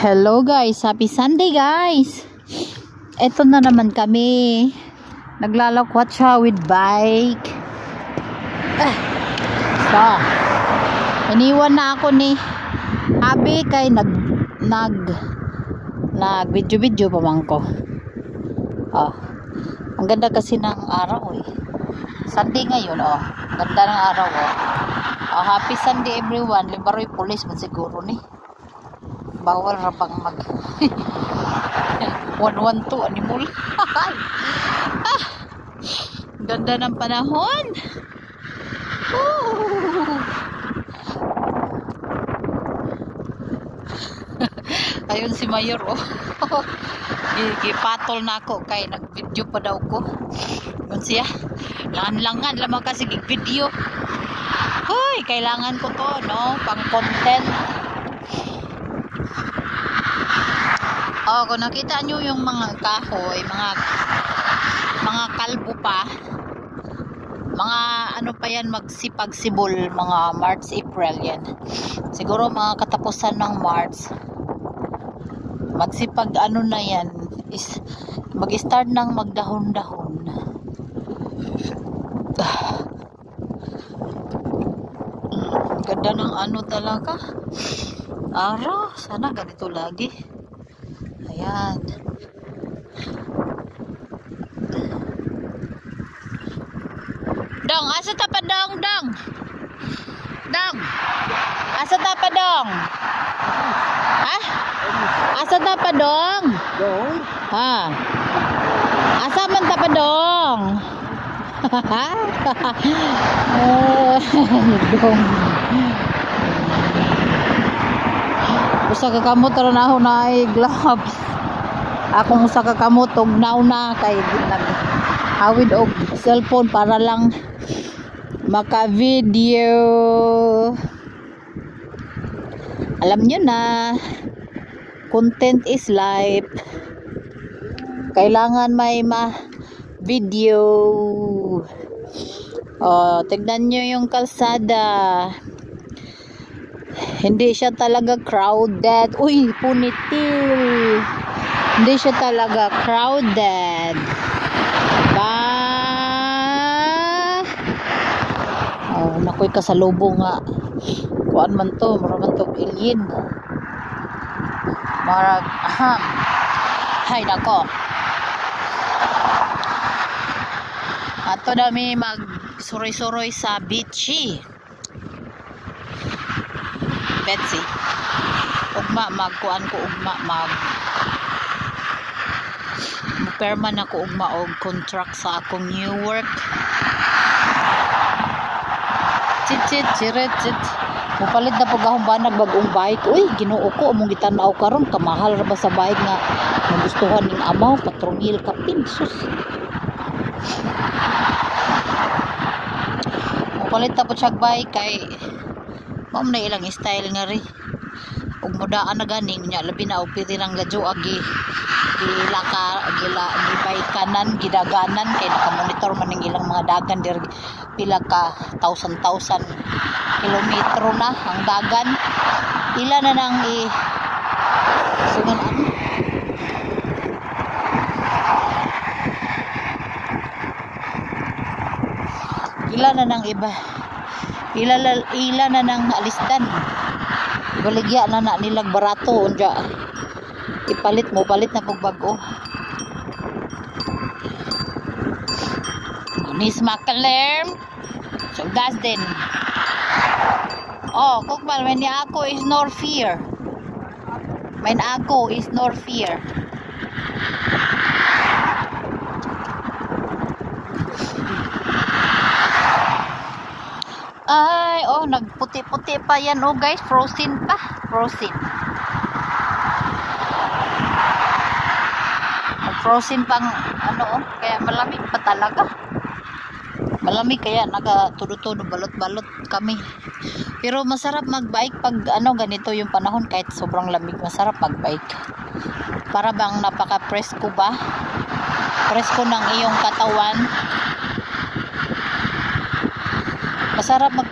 Hello guys, happy Sunday guys. Ito na naman kami. Naglalakwat siya with bike. So, iniwan na ako ni Abi kay nag video pa man ko. Ang ganda kasi ng araw eh. Sunday ngayon Ganda ng araw happy Sunday everyone. Libaroy police man siguro ni. Bawal ra pang mag 112 animal. Ganda ng panahon. Ayun si Mayor gipatol na ako kay nag-video pa daw ko. Yun siya. Langan-langan lamang kasi gig-video. Hoy, kailangan ko to pang content. Kung nakita nyo yung mga kahoy, mga kalbo pa, mga ano pa yan, magsipag-sibol, mga March, April yan. Siguro mga katapusan ng March, magsipag ano na yan, is mag-start ng magdahon-dahon. Ganda ng ano talaga. Araw, sana ganito lagi. Ayan. Dong, asa ta pa dong? Dong. Asa ta pa dong? Ha? Asa ta pa dong? Dong? Ha. Asa man ta pa dong? Dong. Usa ka kamot ron ako na ay gloves. Akong usa ka kamot og nauna kay nag-hawid og cellphone para lang maka-video. Alam nyo na, content is life. Kailangan may video. Tignan nyo yung kalsada. Hindi siya talaga crowded. Uy, punitil. Hindi siya talaga crowded. Nakoy kasalubong nga. Kuan man to, maraman to alien. Marag, hay nako. Ato dami mag suroy-suroy sa beachy. Betsy. Ugma magkuan ko perman ako og contract sa akong new work. Chit. Mupalit na pagahong banag bagong bike. Uy, Ginoo ko among gitanaw karon kamahal ra ba sa bike nga nagustuhan ning amaw 4,000 ka pesos. Mupalit na po siya bike kay mao na ilang style nga ri. Ug mudaan na ganing nya labi na og pitirang ladyo agi gibay kanan gidaganan kay nakamonitor man ning ilang mga dagan dir pila ka 1,000 kilometro na ang dagan. Ila na nang sungan ila na nang iba ila na nang alisdan baligya na nilag barato unja palit na pag bago Miss Makalerm so gas din kukbal may ako is nor fear may ako is nor fear ay nagputi-puti pa yan guys, frozen pang kaya malamig pa talaga. Malamig kaya nagatudo-tudo balot-balot kami. Pero masarap magbike pag ganito yung panahon kahit sobrang lamig, masarap magbike. Para bang napaka-presko ba? Presko ng iyong katawan. Masarap mag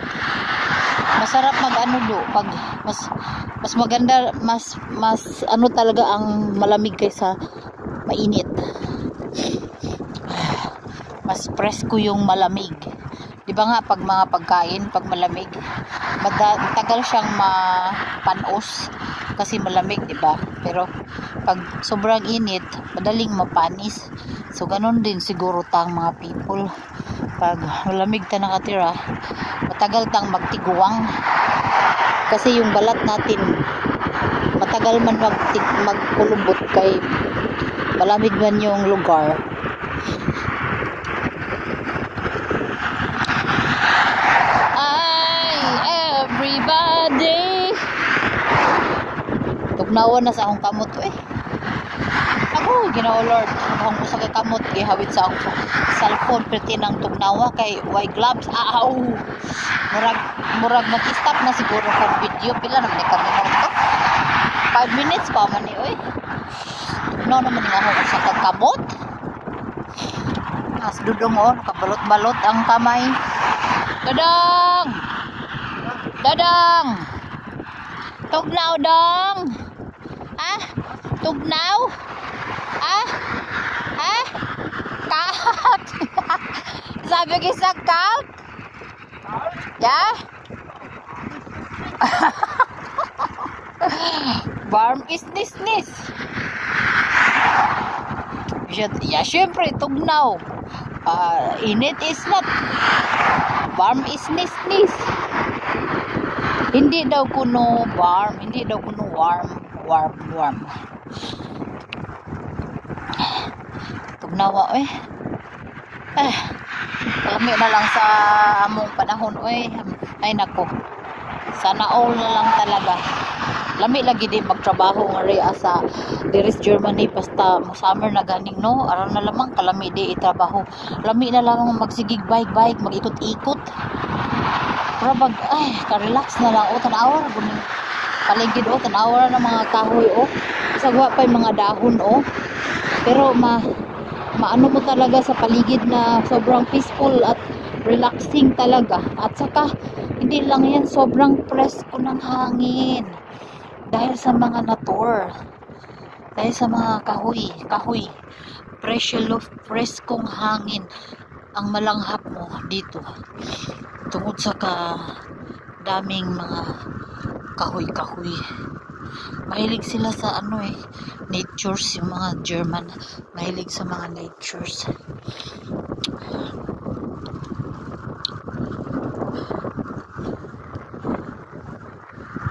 pag Mas maganda, mas ano talaga ang malamig kaysa mainit. Mas presko yung malamig. Di ba nga pag mga pagkain, pag malamig, matagal siyang mapanos kasi malamig, di ba? Pero pag sobrang init, madaling mapanis. So ganun din siguro tang mga people. Pag malamig ta nakatira, matagal tang magtiguang. Kasi yung balat natin matagal man magkulubot kay malamig man yung lugar. Everybody tugnawan na sa akong kamot ako Ginoo Lord akong usa ka kamot gihawid sa akong cellphone perti nang tugnawa kay why gloves murag mag-stop na siguro kung video pila naman ni kami to 5 minutes pa man ni tugnaw naman nga ako usa ka kamot as dudong nakabalot-balot ang kamay. Dadang tugnaw dong tugnaw count sabi ko sa count warm is nisnis syempre tugnaw init is not warm is nisnis. Hindi daw kuno warm. Tugnawa Lami na lang sa among panahon ay nako. Sana all na lang talaga. Lami lagi din magtrabaho nga ri sa Diris Germany basta mo summer na ganing no. Aron na lamang kalami di itrabaho. Lami na lang magsigig bike magikot-ikot. Pero ka-relax na lang tanawa guning paligid tanawa na mga kahoy sagwa pa yung mga dahon pero maano mo talaga sa paligid na sobrang peaceful at relaxing talaga at saka hindi lang yan sobrang presko ng hangin dahil sa mga nature dahil sa mga kahoy preskong hangin ang malanghap mo dito tungod sa daming mga kahoy mahilig sila sa natures yung mga German mahilig sa mga natures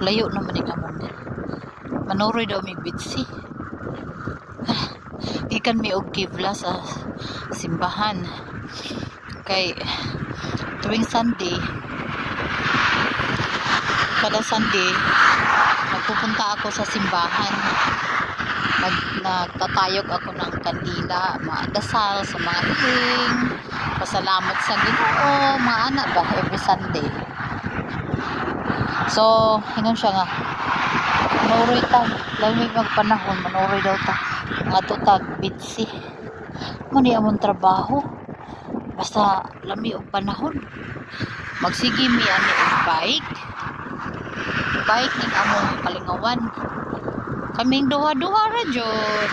layo naman yung amon manuroy daw may bitsi ikan may og kibla sa simbahan kay tuwing Sunday kada Sunday magpupunta ako sa simbahan nagtatayog ako ng kandila madasal sa mga hiling pasalamat sa Ginoo mga anak ba every Sunday so hingon siya nga manuroy ta lamig magpanahon manuroy daw ta mga tutag bitsi muni among trabaho basta lami og panahon magsige mi ani og bike ning among kalingawan kaming duha-duha ra jud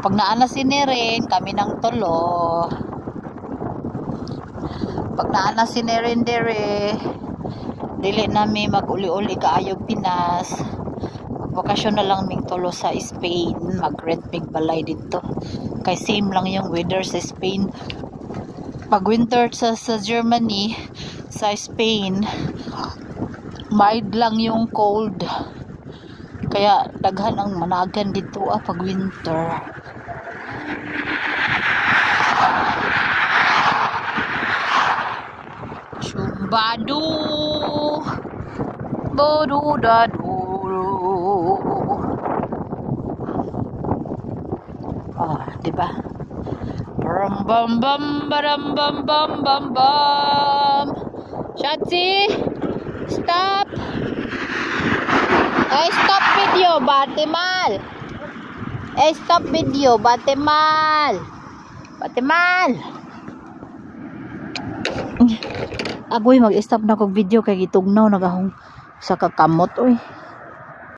pag naana si Neren kami nang tulo pag naana si Neren dere dili nami mag-uli-uli kaayog Pinas bakasyon na lang ming tulo sa Spain mag-rent mig balay dito kay same lang yung weather sa Spain pag winter sa Germany sa Spain mild lang yung cold kaya daghan ang managan dito pag winter Chumbado bodudado diba bam bam bam bam bam bam bam Shatsi stop stop video Batimal stop video Batimal agoy mag-stop na kog video kay gitugnaw nagahong Sa kakamot, uy.